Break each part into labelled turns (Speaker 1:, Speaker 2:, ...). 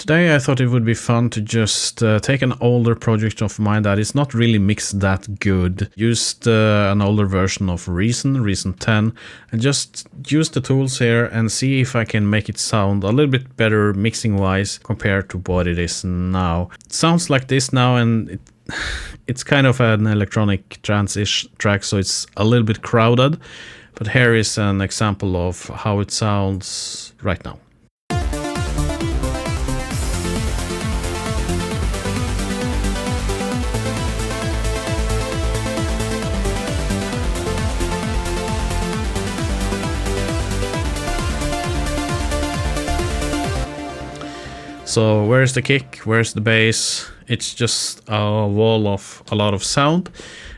Speaker 1: Today I thought it would be fun to just take an older project of mine that is not really mixed that good. Used an older version of Reason10, and just use the tools here and see if I can make it sound a little bit better mixing wise compared to what it is now. It sounds like this now, and it's kind of an electronic trance-ish track, so it's a little bit crowded. But here is an example of how it sounds right now. So where's the kick, where's the bass? It's just a wall of a lot of sound.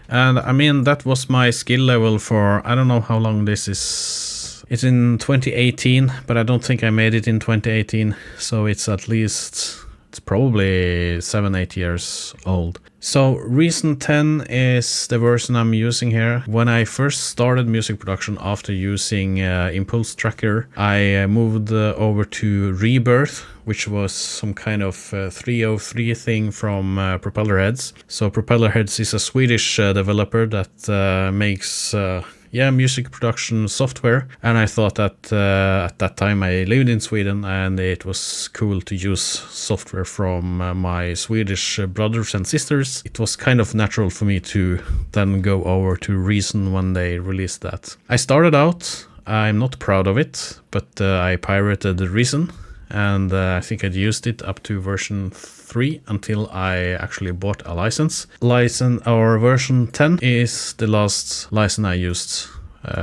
Speaker 1: And I mean, that was my skill level for, I don't know how long this is. It's in 2018, but I don't think I made it in 2018. So it's at least, it's probably 7-8 years old. So Reason10 is the version I'm using here. When I first started music production after using Impulse Tracker, I moved over to Rebirth, which was some kind of 303 thing from Propellerheads. So Propellerheads is a Swedish developer that makes music production software, and I thought that at that time I lived in Sweden and it was cool to use software from my Swedish brothers and sisters. It was kind of natural for me to then go over to Reason when they released that. I started out, I'm not proud of it, but I pirated Reason, and I think I'd used it up to version 3 until I actually bought a license. Version 10 is the last license I used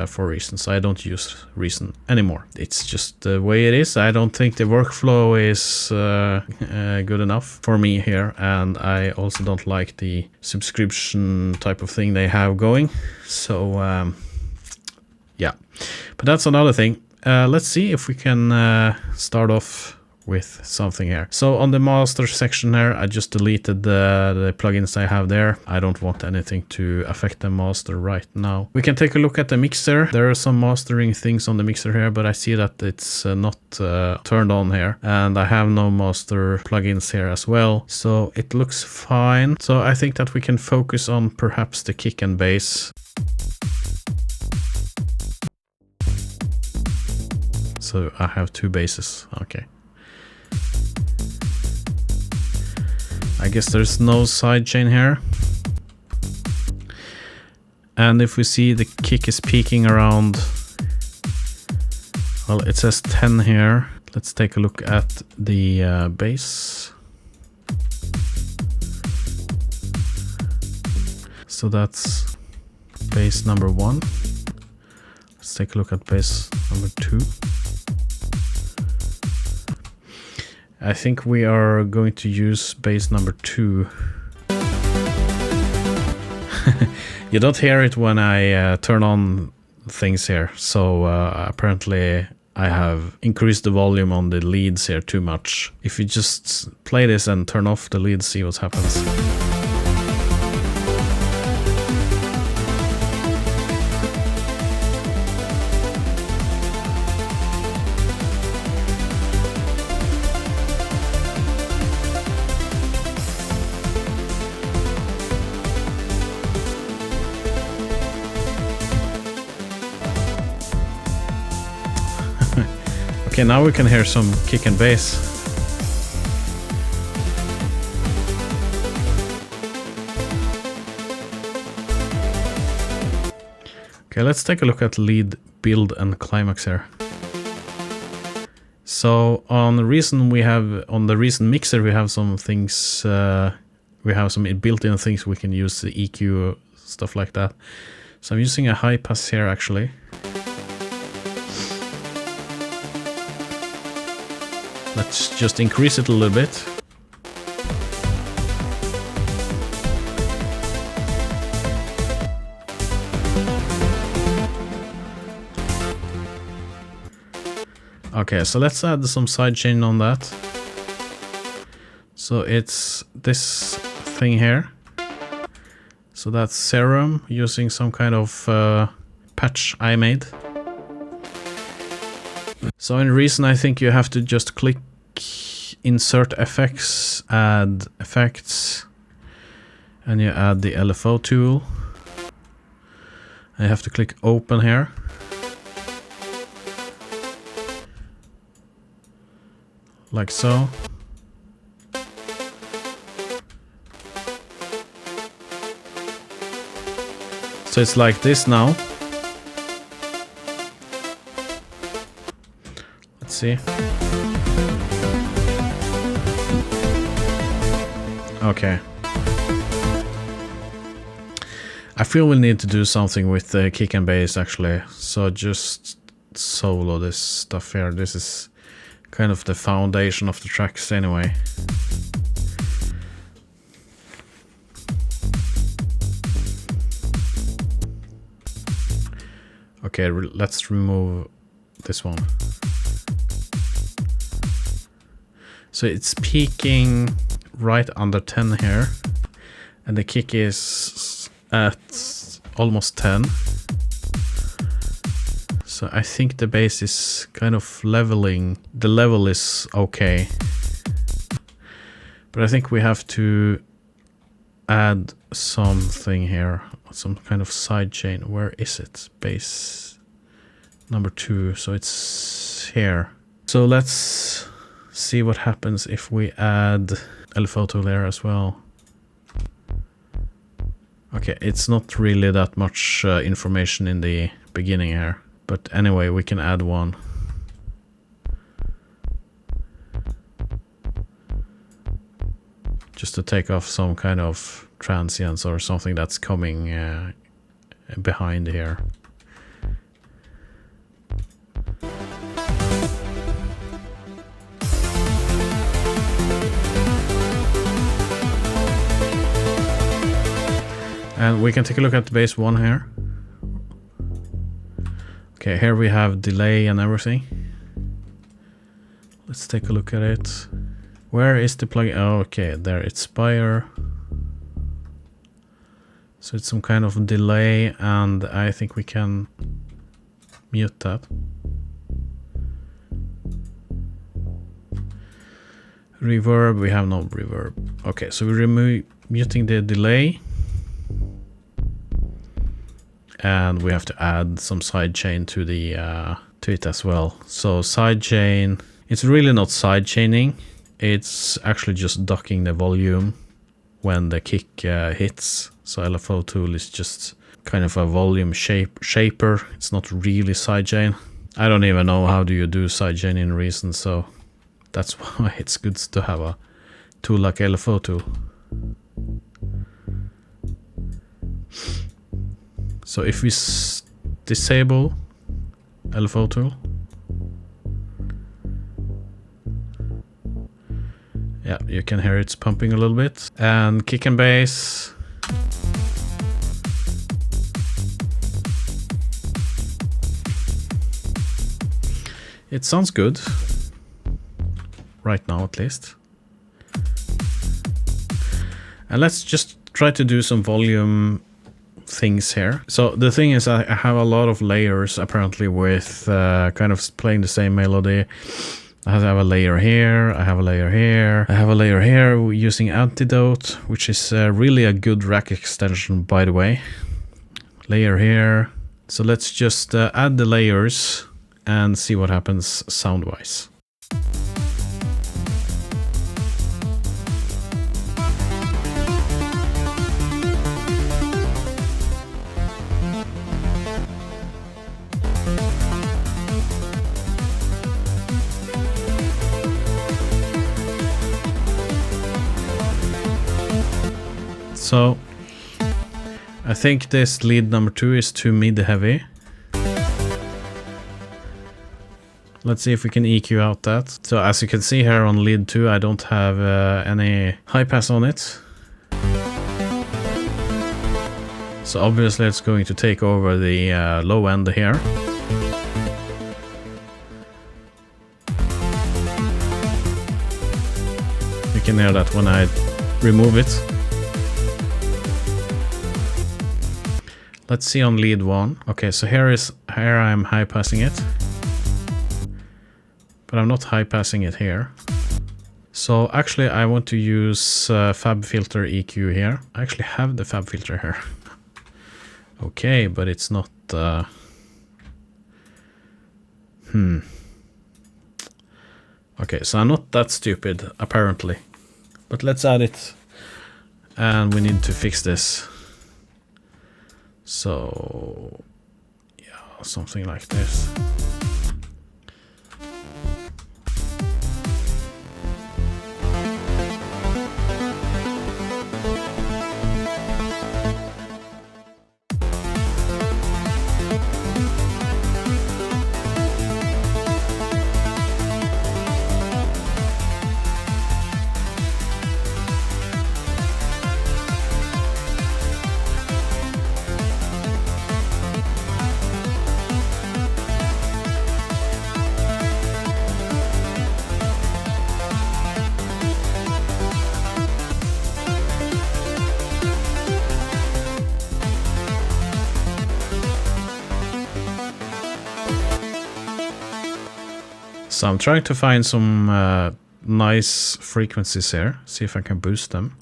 Speaker 1: for Reason, so I don't use Reason anymore. It's just the way it is. I don't think the workflow is good enough for me here, and I also don't like the subscription type of thing they have going. So yeah, but that's another thing. Let's see if we can start off with something here. So on the master section here, I just deleted the plugins I have there. I don't want anything to affect the master right now. We can take a look at the mixer. There are some mastering things on the mixer here, but I see that it's not turned on here. And I have no master plugins here as well. So it looks fine. So I think that we can focus on perhaps the kick and bass. So I have two basses, okay. I guess there's no sidechain here. And if we see the kick is peaking around, well, it says 10 here. Let's take a look at the bass. So that's bass number 1. Let's take a look at bass number 2. I think we are going to use bass number 2. You don't hear it when I turn on things here, so apparently I have increased the volume on the leads here too much. If you just play this and turn off the leads, see what happens. Okay, now we can hear some kick and bass. Okay, let's take a look at lead, build, and climax here. So on the Reason on the Reason mixer we have some things, we have some built-in things we can use, the EQ, stuff like that. So I'm using a high pass here actually. Let's just increase it a little bit. Okay, so let's add some sidechain on that. So it's this thing here. So that's Serum using some kind of patch I made. So in Reason, I think you have to just click insert effects, add effects, and you add the LFO tool. I have to click open here. Like so. So it's like this now. Let's see. Okay. I feel we'll need to do something with the kick and bass actually. So just solo this stuff here. This is kind of the foundation of the tracks anyway. Okay, let's remove this one. So it's peaking right under 10 here, and the kick is at almost 10. So I think the bass is kind of leveling. The level is okay. But I think we have to add something here. Some kind of side chain. Where is it? Bass number 2. So it's here. So let's see what happens if we add LFO tool there as well. Okay, it's not really that much information in the beginning here. But anyway, we can add one. Just to take off some kind of transients or something that's coming behind here. And we can take a look at the bass 1 here. Okay, here we have delay and everything. Let's take a look at it. Where is the plugin? Oh, okay, there, it's Spire. So it's some kind of delay, and I think we can mute that. Reverb, we have no reverb. Okay, so we're muting the delay. And we have to add some sidechain to the to it as well. So sidechain, it's really not sidechaining. It's actually just ducking the volume when the kick hits. So LFO tool is just kind of a volume shaper. It's not really sidechain. I don't even know how do you do sidechain in Reason, so that's why it's good to have a tool like LFO tool. So if we disable LFO tool, yeah, you can hear it's pumping a little bit. And kick and bass, it sounds good right now, at least. And let's just try to do some volume things here. So the thing is, I have a lot of layers apparently with kind of playing the same melody. I have a layer here, I have a layer here, I have a layer here using Antidote, which is really a good rack extension, by the way. Layer here. So let's just add the layers and see what happens sound-wise. So I think this lead number 2 is too mid-heavy. Let's see if we can EQ out that. So as you can see here on lead 2, I don't have any high pass on it. So obviously it's going to take over the low end here. You can hear that when I remove it. Let's see on lead 1. Okay, so here I'm high passing it. But I'm not high passing it here. So actually I want to use Fab Filter EQ here. I actually have the Fab Filter here. Okay, but it's not... Okay, so I'm not that stupid, apparently. But let's add it. And we need to fix this. So... yeah, something like this. So I'm trying to find some nice frequencies here, see if I can boost them.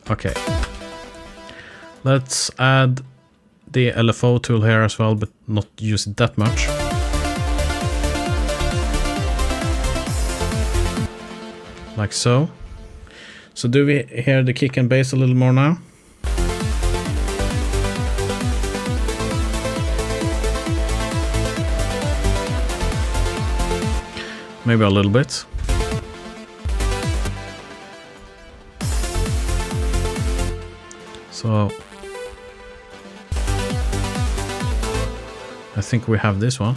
Speaker 1: Okay, let's add the LFO tool here as well, but not use it that much. Like so. So do we hear the kick and bass a little more now? Maybe a little bit. So I think we have this one.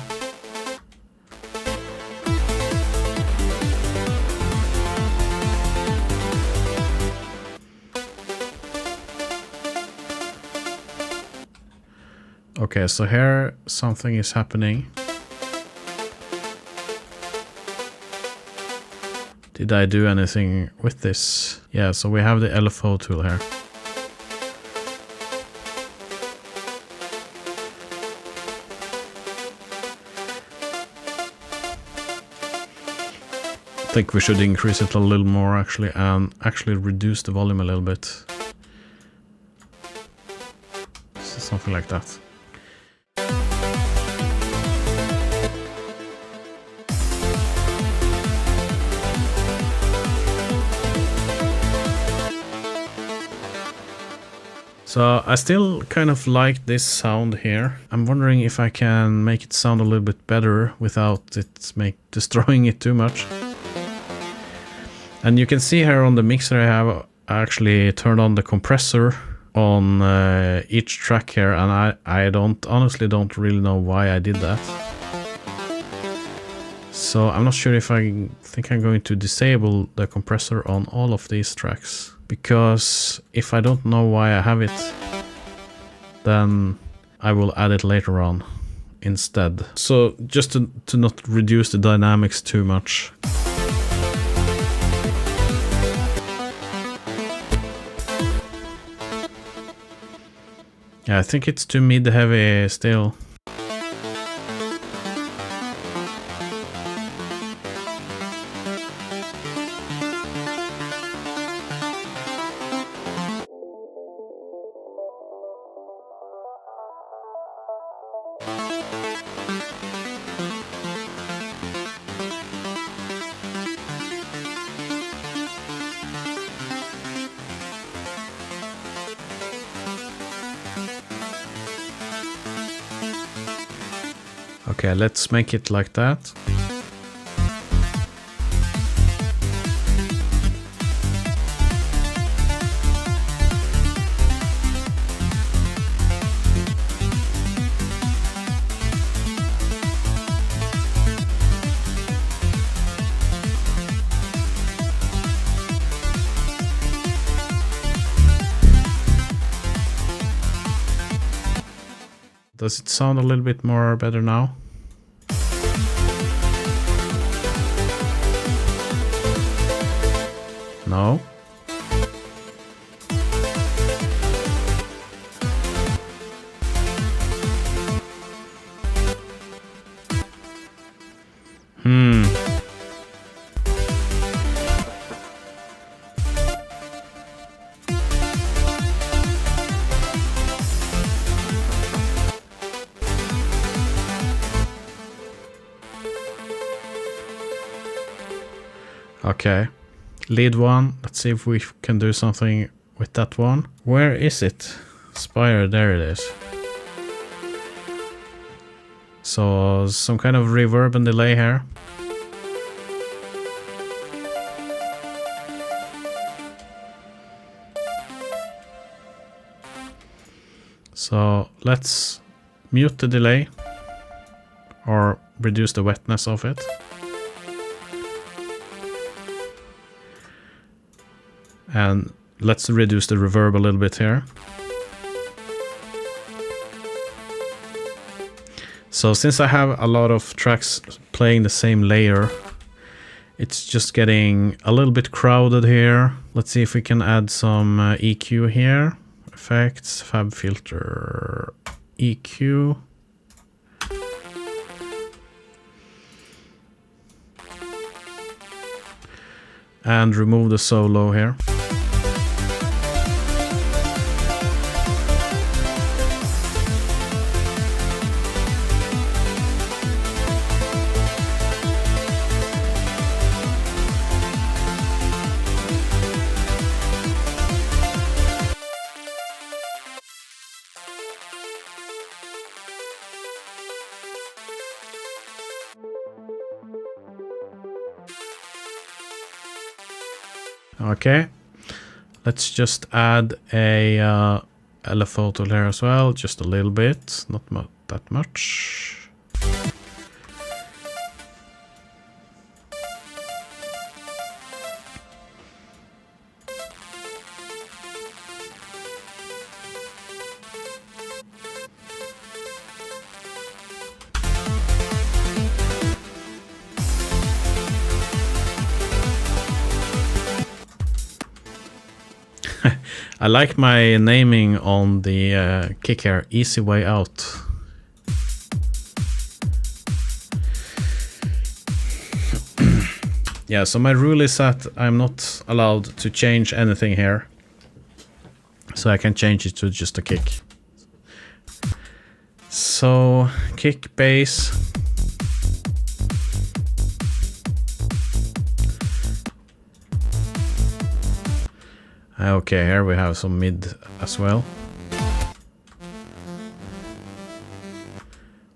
Speaker 1: Okay, so here something is happening. Did I do anything with this? Yeah, so we have the LFO tool here. I think we should increase it a little more actually, and actually reduce the volume a little bit. So something like that. So I still kind of like this sound here. I'm wondering if I can make it sound a little bit better without it destroying it too much. And you can see here on the mixer I have actually turned on the compressor on each track here, and I honestly don't really know why I did that. So I'm not sure if I think I'm going to disable the compressor on all of these tracks, because if I don't know why I have it, then I will add it later on instead. So just to not reduce the dynamics too much. Yeah, I think it's too mid-heavy still. Okay, let's make it like that. Does it sound a little bit more better now? No. Okay, lead one. Let's see if we can do something with that one. Where is it? Spire, there it is. So some kind of reverb and delay here. So let's mute the delay or reduce the wetness of it. And let's reduce the reverb a little bit here. So since I have a lot of tracks playing the same layer, it's just getting a little bit crowded here. Let's see if we can add some EQ here. Effects, fab filter, EQ. And remove the solo here. Okay, let's just add a LFO tool here as well, just a little bit, not that much. I like my naming on the kick here, Easy Way Out. Yeah, so my rule is that I'm not allowed to change anything here. So I can change it to just a kick. So, kick, bass. Okay, here we have some mid as well.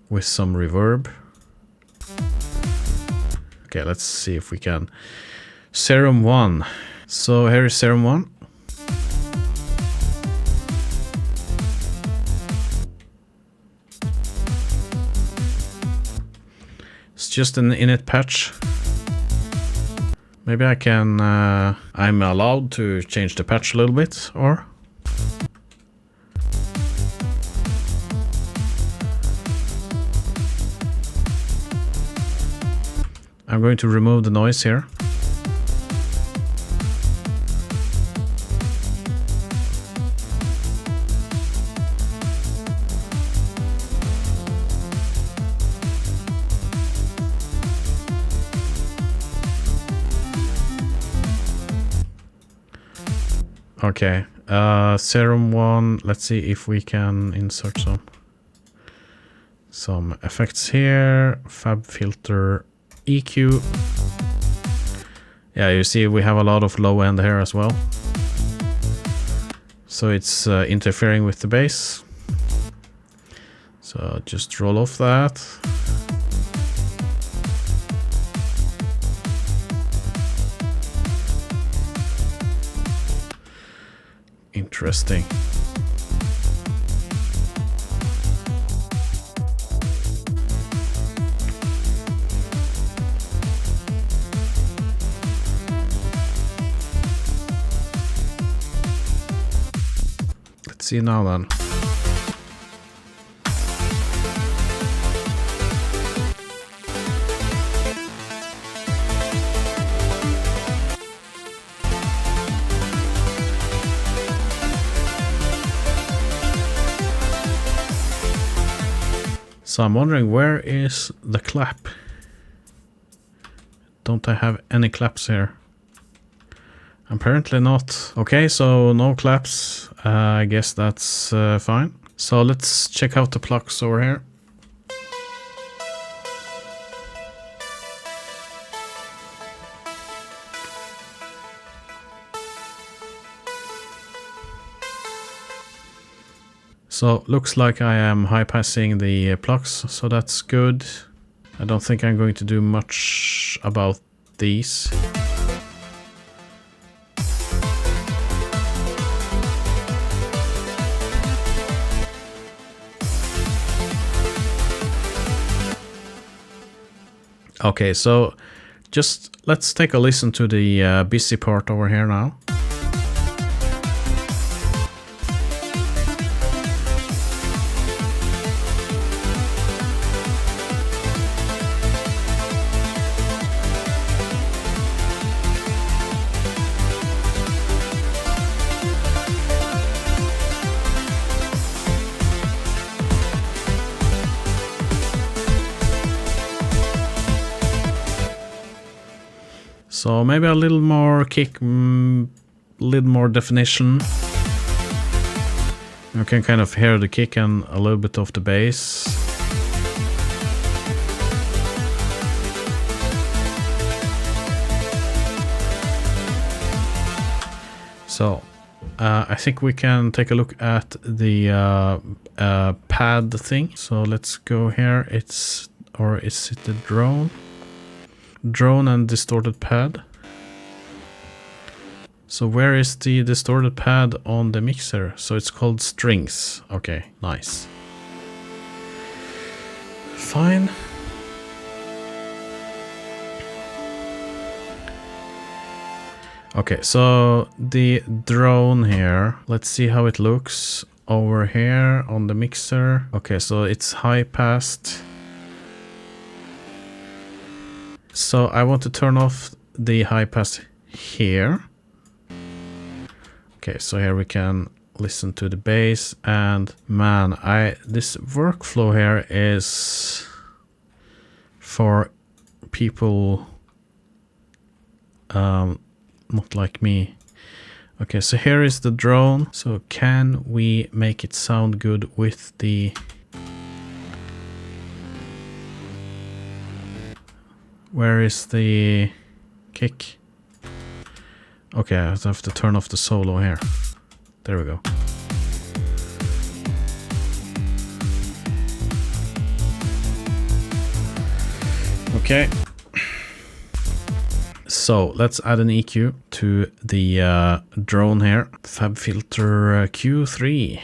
Speaker 1: With some reverb. Okay, let's see if we can. Serum 1. So here is Serum 1. It's just an init patch. Maybe I can, I'm allowed to change the patch a little bit, or? I'm going to remove the noise here. Okay, Serum 1, let's see if we can insert some effects here. Fab filter, EQ. Yeah, you see we have a lot of low end here as well. So it's interfering with the bass. So just roll off that. Interesting. Let's see now then. So I'm wondering, where is the clap? Don't I have any claps here? Apparently not. Okay, so no claps. I guess that's fine. So let's check out the plugs over here. So looks like I am high passing the plugs, so that's good. I don't think I'm going to do much about these. Okay, so just let's take a listen to the busy part over here now. So maybe a little more kick, little more definition. You can kind of hear the kick and a little bit of the bass. So I think we can take a look at the pad thing. So let's go here. Or is it the drone? Drone and distorted pad. So where is the distorted pad on the mixer? So it's called strings. Okay, nice. Fine. Okay, so the drone here, let's see how it looks over here on the mixer. Okay, so it's high passed. So I want to turn off the high pass here. Okay, so here we can listen to the bass, and man, this workflow here is for people not like me. Okay, so here is the drone. So can we make it sound good with the... Where is the kick? Okay, I have to turn off the solo here. There we go. Okay. So let's add an EQ to the drone here. Fab filter Q3.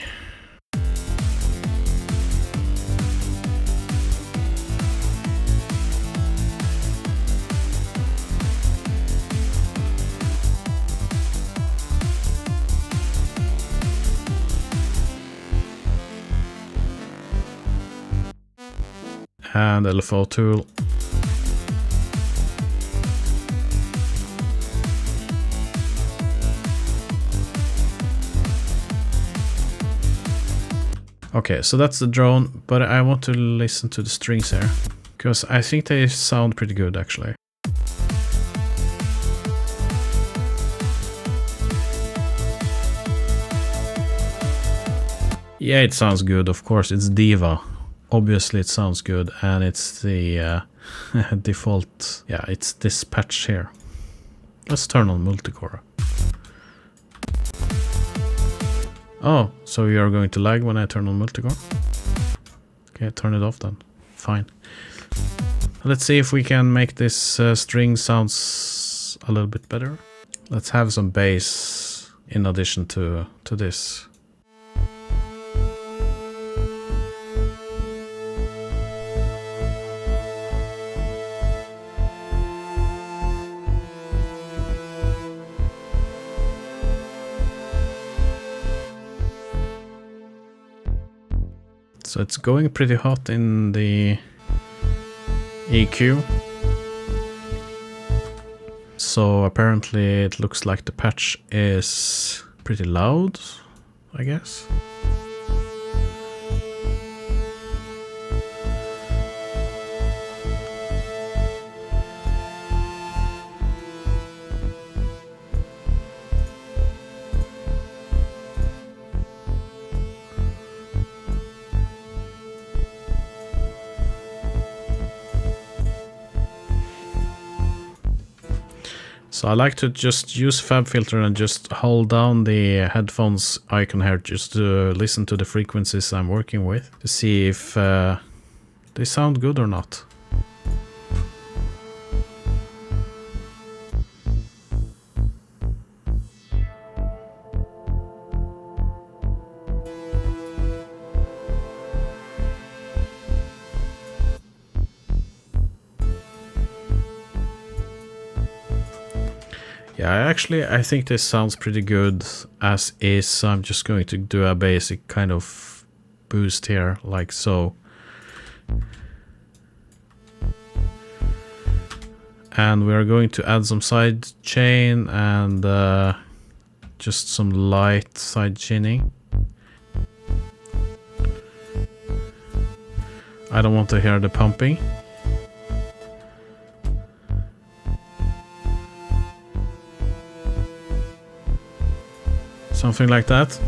Speaker 1: And LFO tool. Okay, so that's the drone, but I want to listen to the strings here, because I think they sound pretty good actually. Yeah, it sounds good, of course, it's Diva. Obviously it sounds good, and it's the default, yeah, it's this patch here. Let's turn on multicore. Oh, so you're going to lag when I turn on multicore? Okay, turn it off then. Fine. Let's see if we can make this string sounds a little bit better. Let's have some bass in addition to this. So it's going pretty hot in the EQ. So apparently it looks like the patch is pretty loud, I guess. So I like to just use Fab Filter and just hold down the headphones icon here just to listen to the frequencies I'm working with to see if they sound good or not. Yeah, I think this sounds pretty good as is. I'm just going to do a basic kind of boost here, like so. And we're going to add some side chain and just some light side chaining. I don't want to hear the pumping. Something like that.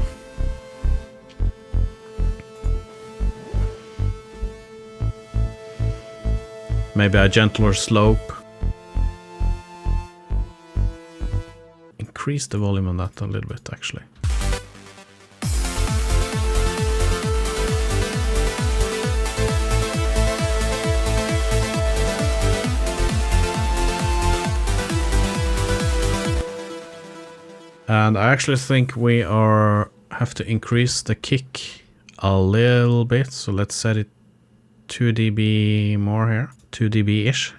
Speaker 1: Maybe a gentler slope. Increase the volume on that a little bit, actually. And I actually think we have to increase the kick a little bit. So let's set it 2 dB more here, 2 dB-ish.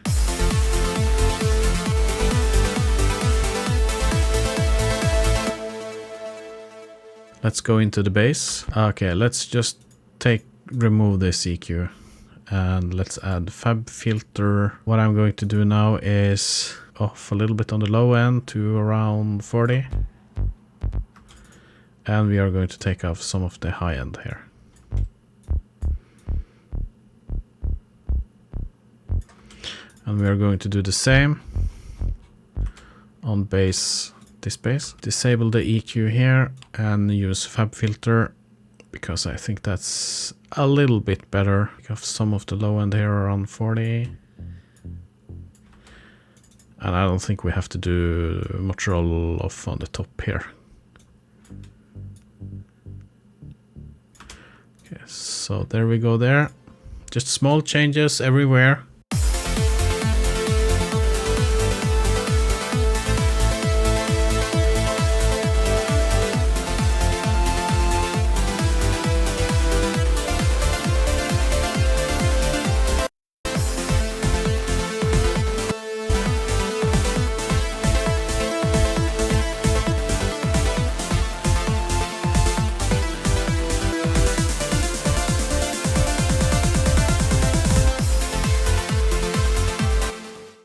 Speaker 1: Let's go into the bass. Okay, let's just remove this EQ and let's add Fab Filter. What I'm going to do now is off a little bit on the low end to around 40. And we are going to take off some of the high end here. And we are going to do the same on bass, this bass. Disable the EQ here and use Fab Filter because I think that's a little bit better. Because some of the low end here around 40. And I don't think we have to do much roll off on the top here. Okay, so there we go there. Just small changes everywhere.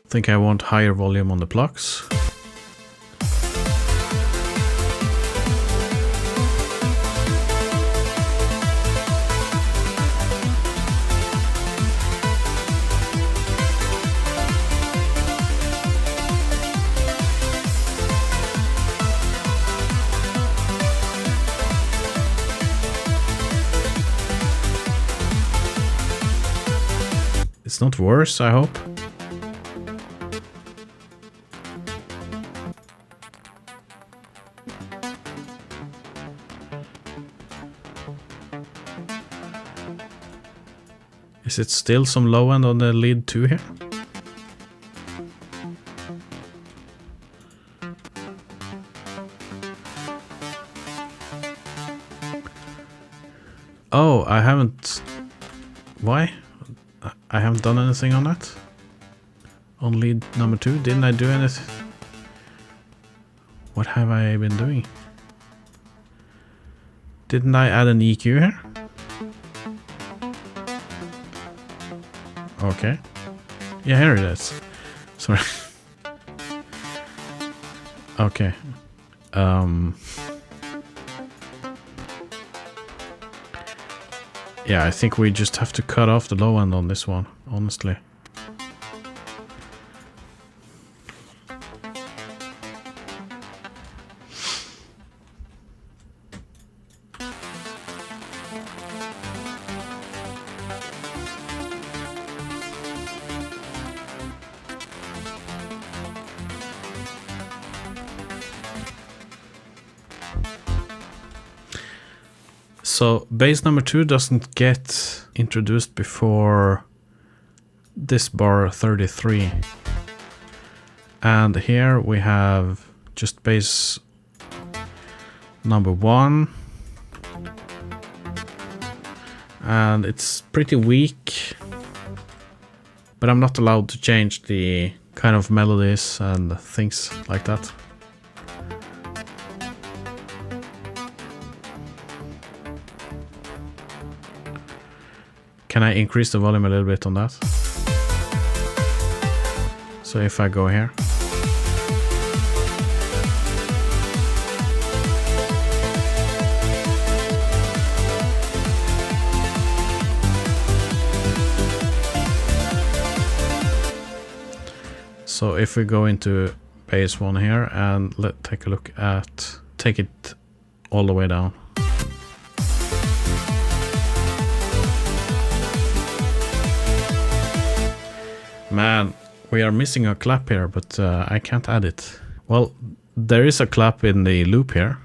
Speaker 1: I think I want higher volume on the plucks. It's not worse, I hope. Is it still some low end on the lead 2 here? Oh, I haven't... Why? I haven't done anything on that? On lead number 2? Didn't I do anything? What have I been doing? Didn't I add an EQ here? Okay. Yeah, here it is. Sorry. Okay. Yeah, I think we just have to cut off the low end on this one, honestly. So bass number 2 doesn't get introduced before this bar 33. And here we have just bass number 1. And it's pretty weak. But I'm not allowed to change the kind of melodies and things like that. Can I increase the volume a little bit on that? So if I go here. So if we go into bass 1 here and take a look at, take it all the way down. Man, we are missing a clap here, but I can't add it. Well, there is a clap in the loop here.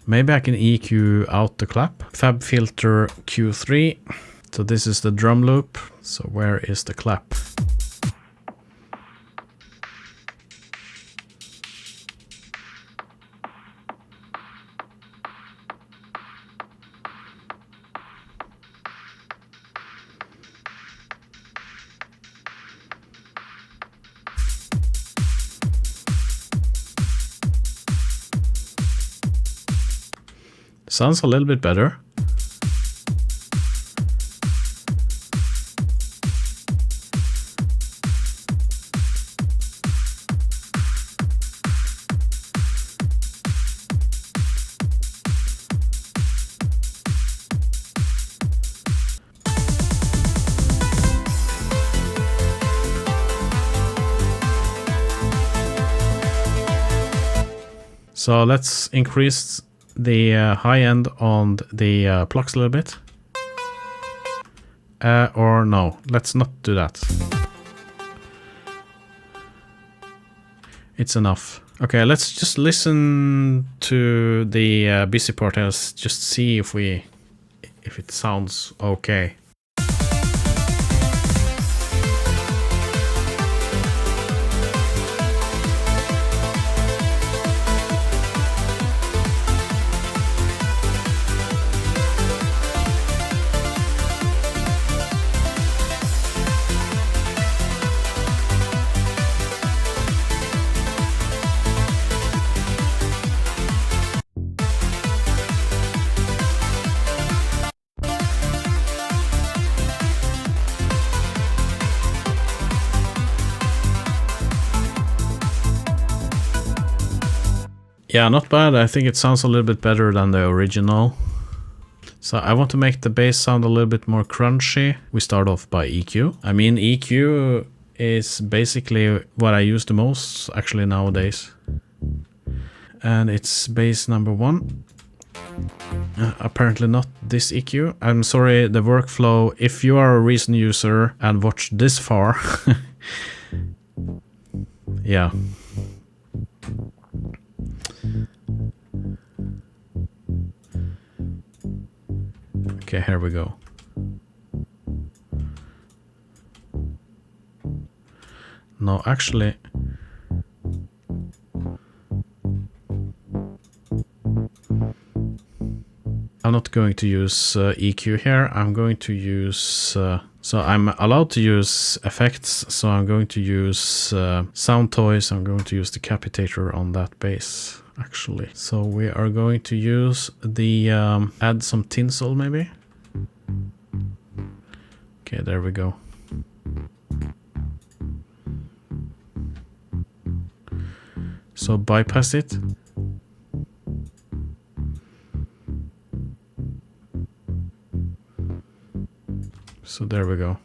Speaker 1: Maybe I can EQ out the clap. Fab filter Q3. So this is the drum loop. So where is the clap? Sounds a little bit better. So let's increase the high end on the plucks a little bit. Or no, let's not do that. It's enough. Okay, let's just listen to the busy part and just see if it sounds okay. Yeah, not bad. I think it sounds a little bit better than the original. So I want to make the bass sound a little bit more crunchy. We start off by EQ. I mean, EQ is basically what I use the most actually nowadays. And it's bass number 1. Apparently not this EQ. I'm sorry, the workflow. If you are a Reason user and watched this far, yeah. Okay, here we go. No, actually, I'm not going to use EQ here. I'm going to use, so I'm allowed to use effects. So I'm going to use sound toys. I'm going to use the capitator on that bass, actually. So we are going to use the, add some tinsel maybe. Okay, there we go. So bypass it. So there we go.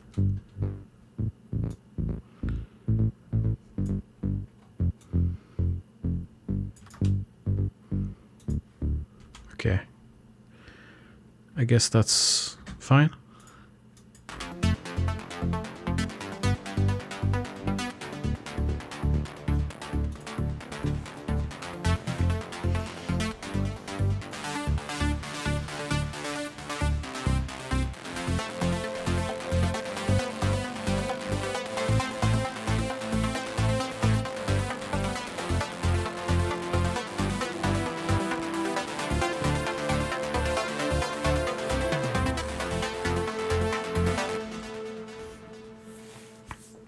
Speaker 1: Okay. I guess that's fine.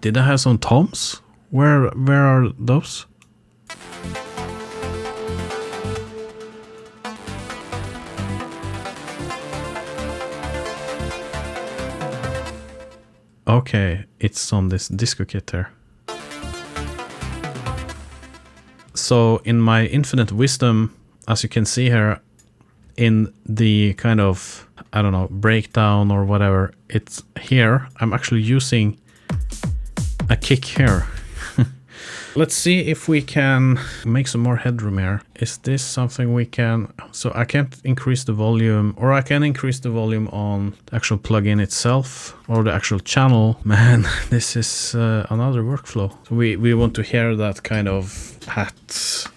Speaker 1: Did I have some toms? Where are those? Okay, it's on this disco kit here. So in my infinite wisdom, as you can see here, in the kind of, I don't know, breakdown or whatever, it's here. I'm actually using a kick here. Let's see if we can make some more headroom here. Is this something we can... So I can't increase the volume, or I can increase the volume on the actual plugin itself, or the actual channel. Man, this is another workflow. So we want to hear that kind of hat.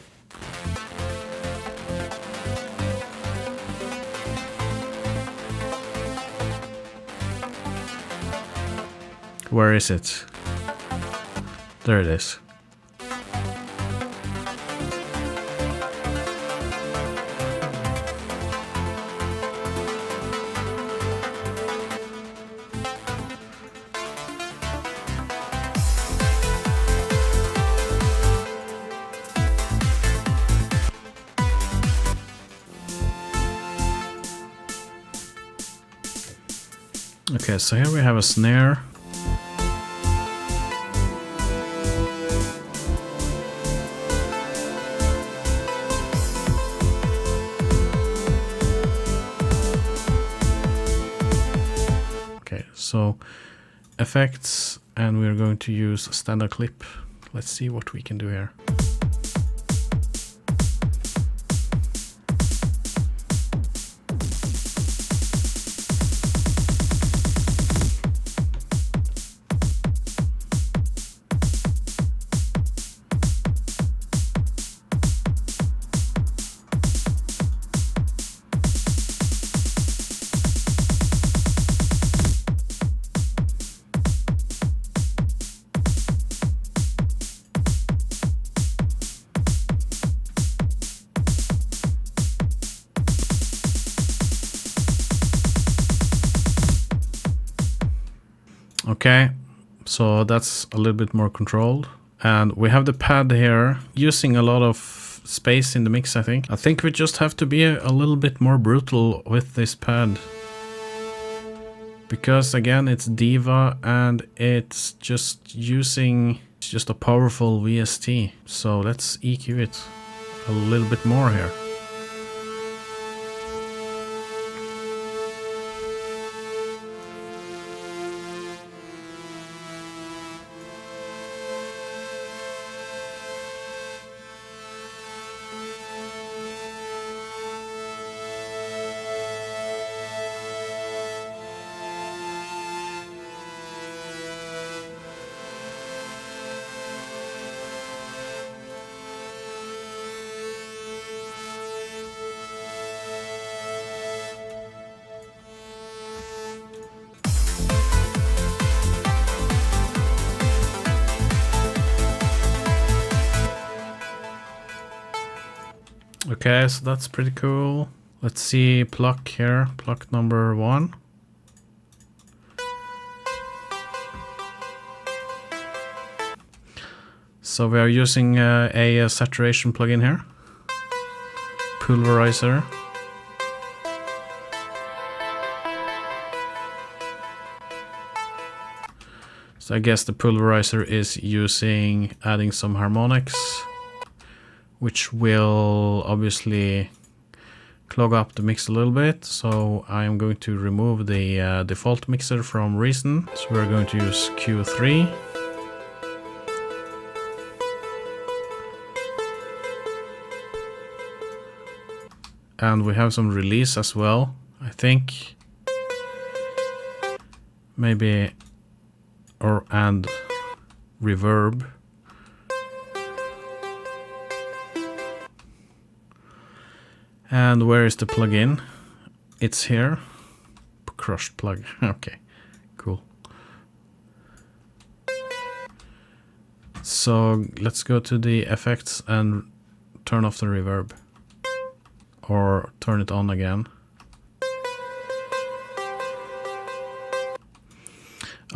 Speaker 1: Where is it? There it is. Okay, so here we have a snare. Okay, so effects, and we're going to use a standard clip. Let's see what we can do here. Okay, so that's a little bit more controlled. And we have the pad here, using a lot of space in the mix, I think. I think we just have to be a little bit more brutal with this pad. Because again, it's Diva and it's just a powerful VST. So let's EQ it a little bit more here. Okay, so that's pretty cool. Let's see pluck here, pluck number 1. So we are using a saturation plugin here, pulverizer. So I guess the pulverizer is adding some harmonics, which will obviously clog up the mix a little bit. So I am going to remove the default mixer from Reason. So we're going to use Q3. And we have some release as well, I think. Maybe, and reverb. And where is the plugin? It's here. Crushed plug. Okay, cool. So let's go to the effects and turn off the reverb. Or turn it on again.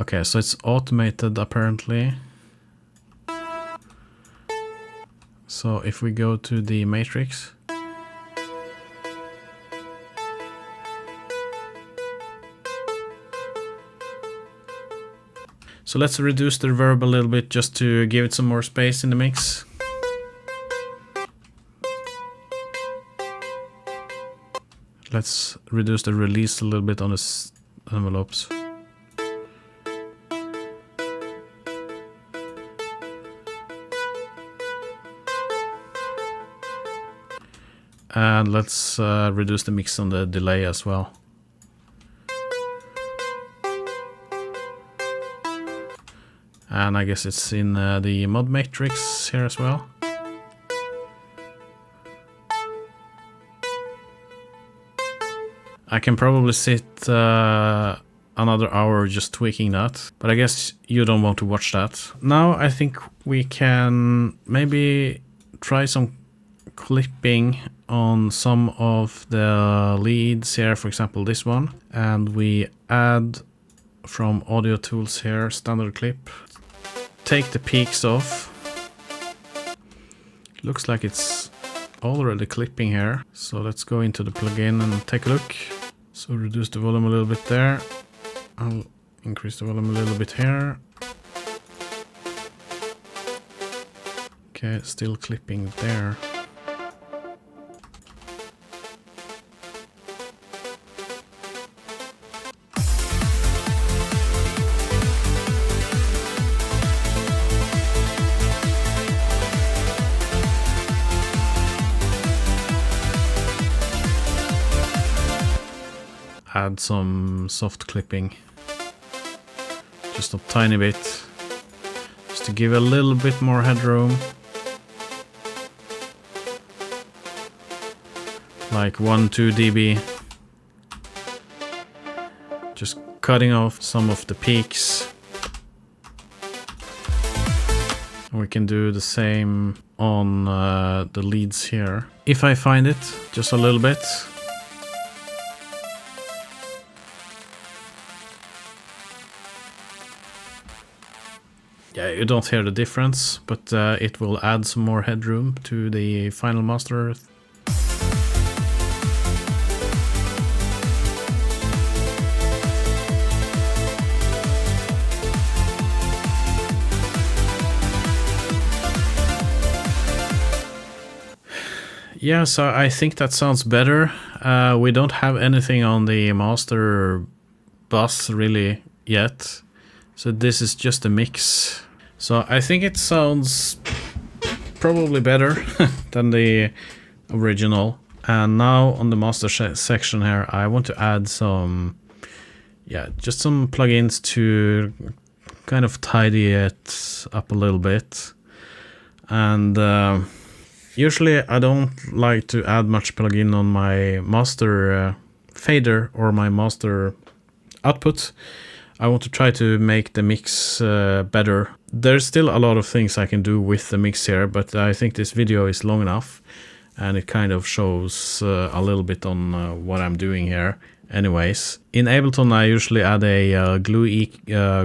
Speaker 1: Okay, so it's automated apparently. So if we go to the matrix, so let's reduce the reverb a little bit just to give it some more space in the mix. Let's reduce the release a little bit on the envelopes. And let's reduce the mix on the delay as well. And I guess it's in the mod matrix here as well. I can probably sit another hour just tweaking that, but I guess you don't want to watch that. Now I think we can maybe try some clipping on some of the leads here, for example this one, and we add from audio tools here, standard clip, take the peaks off. Looks like it's already clipping here, so let's go into the plugin and take a look. So reduce the volume a little bit there. I'll increase the volume a little bit here. Okay, still clipping there. Add some soft clipping, just a tiny bit, just to give a little bit more headroom, like 1-2 dB, just cutting off some of the peaks. We can do the same on the leads here, if I find it, just a little bit. Yeah, you don't hear the difference, but it will add some more headroom to the final master. Yeah, so I think that sounds better. We don't have anything on the master bus really yet. So this is just a mix. So I think it sounds probably better than the original. And now on the master section here, I want to add some, yeah, just some plugins to kind of tidy it up a little bit. And usually I don't like to add much plugin on my master fader or my master output. I want to try to make the mix better. There's still a lot of things I can do with the mix here, but I think this video is long enough and it kind of shows a little bit on what I'm doing here. Anyways, in Ableton I usually add a glue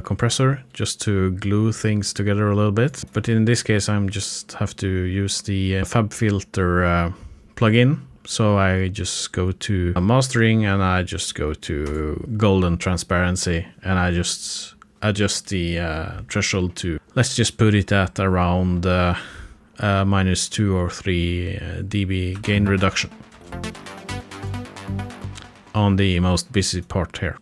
Speaker 1: compressor just to glue things together a little bit. But in this case I'm just have to use the Fab Filter plugin. So I just go to mastering and I just go to golden transparency and I just adjust the threshold to, let's just put it at around -2 or 3 dB gain reduction on the most busy part here.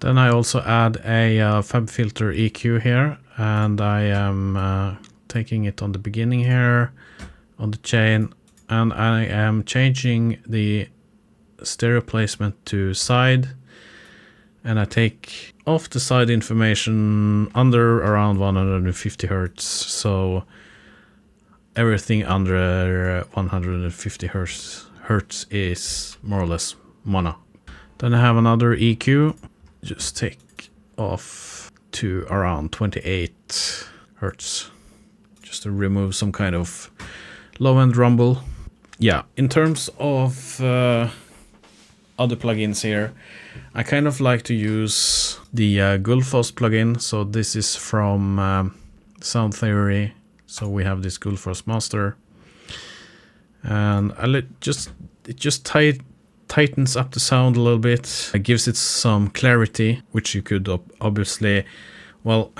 Speaker 1: Then I also add a fab filter EQ here, and I am taking it on the beginning here, on the chain, and I am changing the stereo placement to side, and I take off the side information under around 150 Hertz, so everything under 150 Hertz is more or less mono. Then I have another EQ, just take off to around 28 Hertz, just to remove some kind of low-end rumble. Yeah, in terms of other plugins here, I kind of like to use the Gullfoss plugin. So this is from Sound Theory. So we have this Gullfoss master, and it just tightens up the sound a little bit. It gives it some clarity, which you could obviously, well,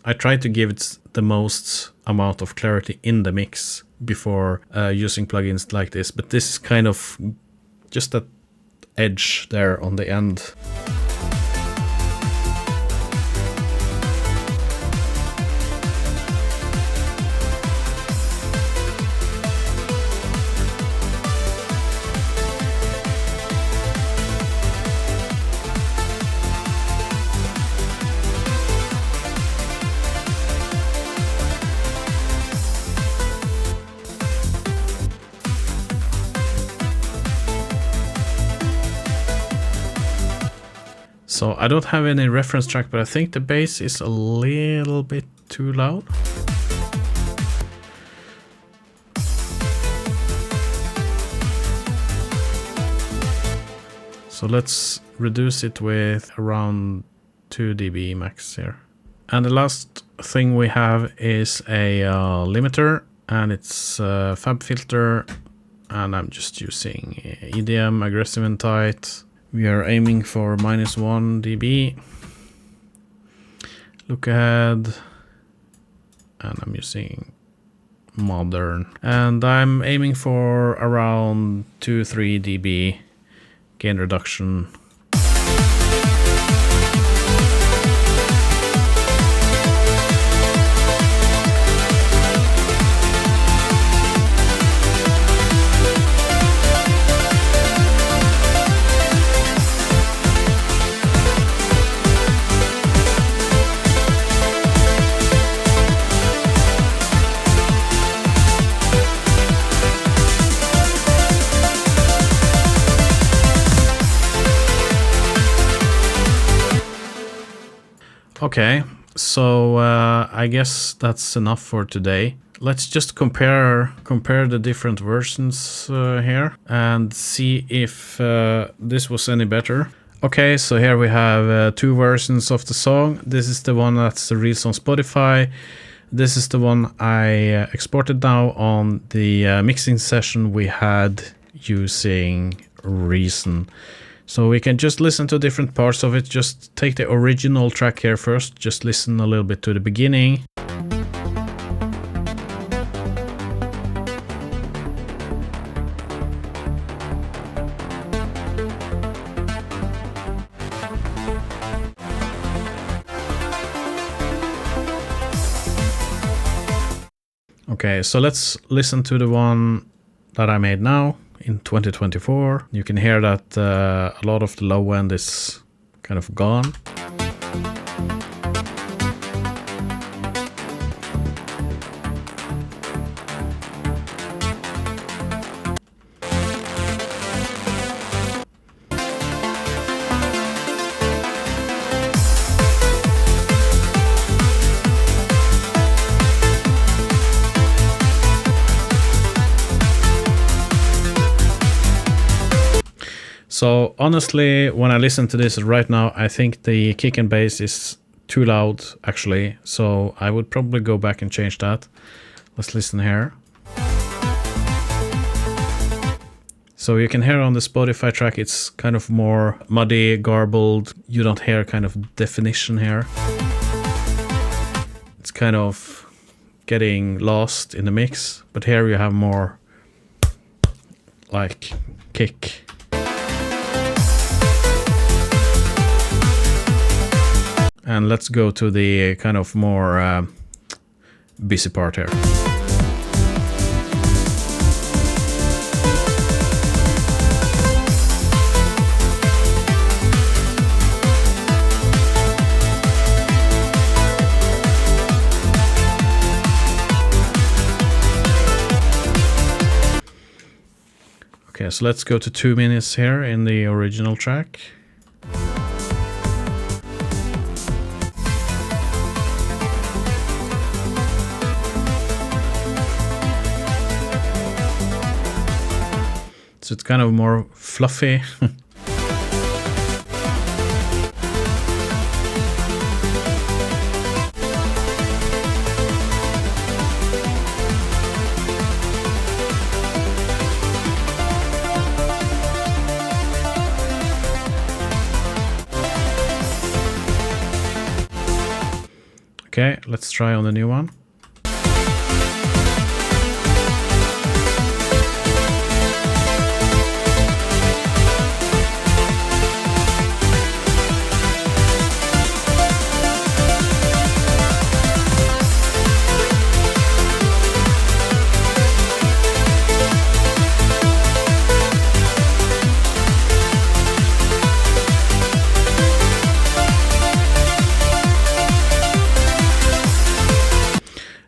Speaker 1: I try to give it the most amount of clarity in the mix before using plugins like this, but this is kind of just that edge there on the end. So I don't have any reference track, but I think the bass is a little bit too loud. So let's reduce it with around 2 dB max here. And the last thing we have is a limiter, and it's a fab filter, and I'm just using EDM, aggressive and tight. We are aiming for -1 dB. Look ahead, and I'm using modern, and I'm aiming for around 2-3 dB gain reduction. Okay, so I guess that's enough for today. Let's just compare the different versions here and see if this was any better. Okay, so here we have 2 versions of the song. This is the one that's released on Spotify. This is the one I exported now on the mixing session we had using Reason. So we can just listen to different parts of it. Just take the original track here first. Just listen a little bit to the beginning. Okay, so let's listen to the one that I made now in 2024. You can hear that a lot of the low end is kind of gone. So honestly, when I listen to this right now, I think the kick and bass is too loud actually. So I would probably go back and change that. Let's listen here. So you can hear on the Spotify track, it's kind of more muddy, garbled. You don't hear kind of definition here. It's kind of getting lost in the mix, but here you have more like kick. And let's go to the kind of more busy part here. Okay, so let's go to 2 minutes here in the original track. So it's kind of more fluffy. Okay, let's try on the new one.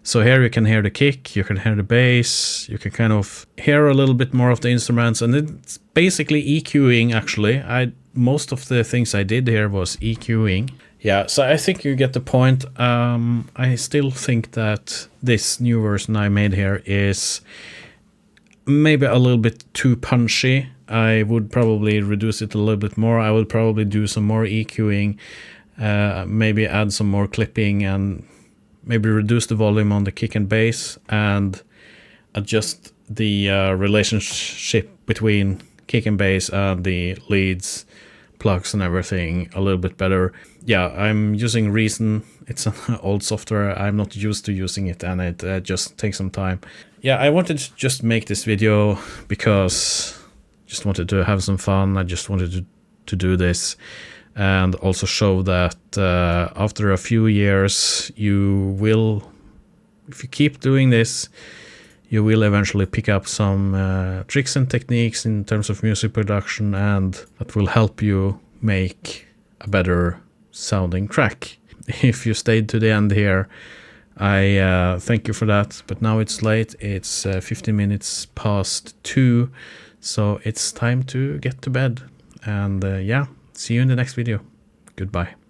Speaker 1: So here you can hear the kick, you can hear the bass, you can kind of hear a little bit more of the instruments, and it's basically EQing actually. Most of the things I did here was EQing. Yeah, so I think you get the point. I still think that this new version I made here is maybe a little bit too punchy. I would probably reduce it a little bit more. I would probably do some more EQing, maybe add some more clipping, and maybe reduce the volume on the kick and bass and adjust the relationship between kick and bass and the leads, plugs and everything a little bit better. Yeah, I'm using Reason. It's an old software. I'm not used to using it, and it just takes some time. Yeah, I wanted to just make this video because I just wanted to have some fun. I just wanted to do this. And also show that after a few years, you will, if you keep doing this, you will eventually pick up some tricks and techniques in terms of music production, and that will help you make a better sounding track. If you stayed to the end here, I thank you for that. But now it's late. It's 15 minutes past 2, so it's time to get to bed. And yeah. See you in the next video. Goodbye.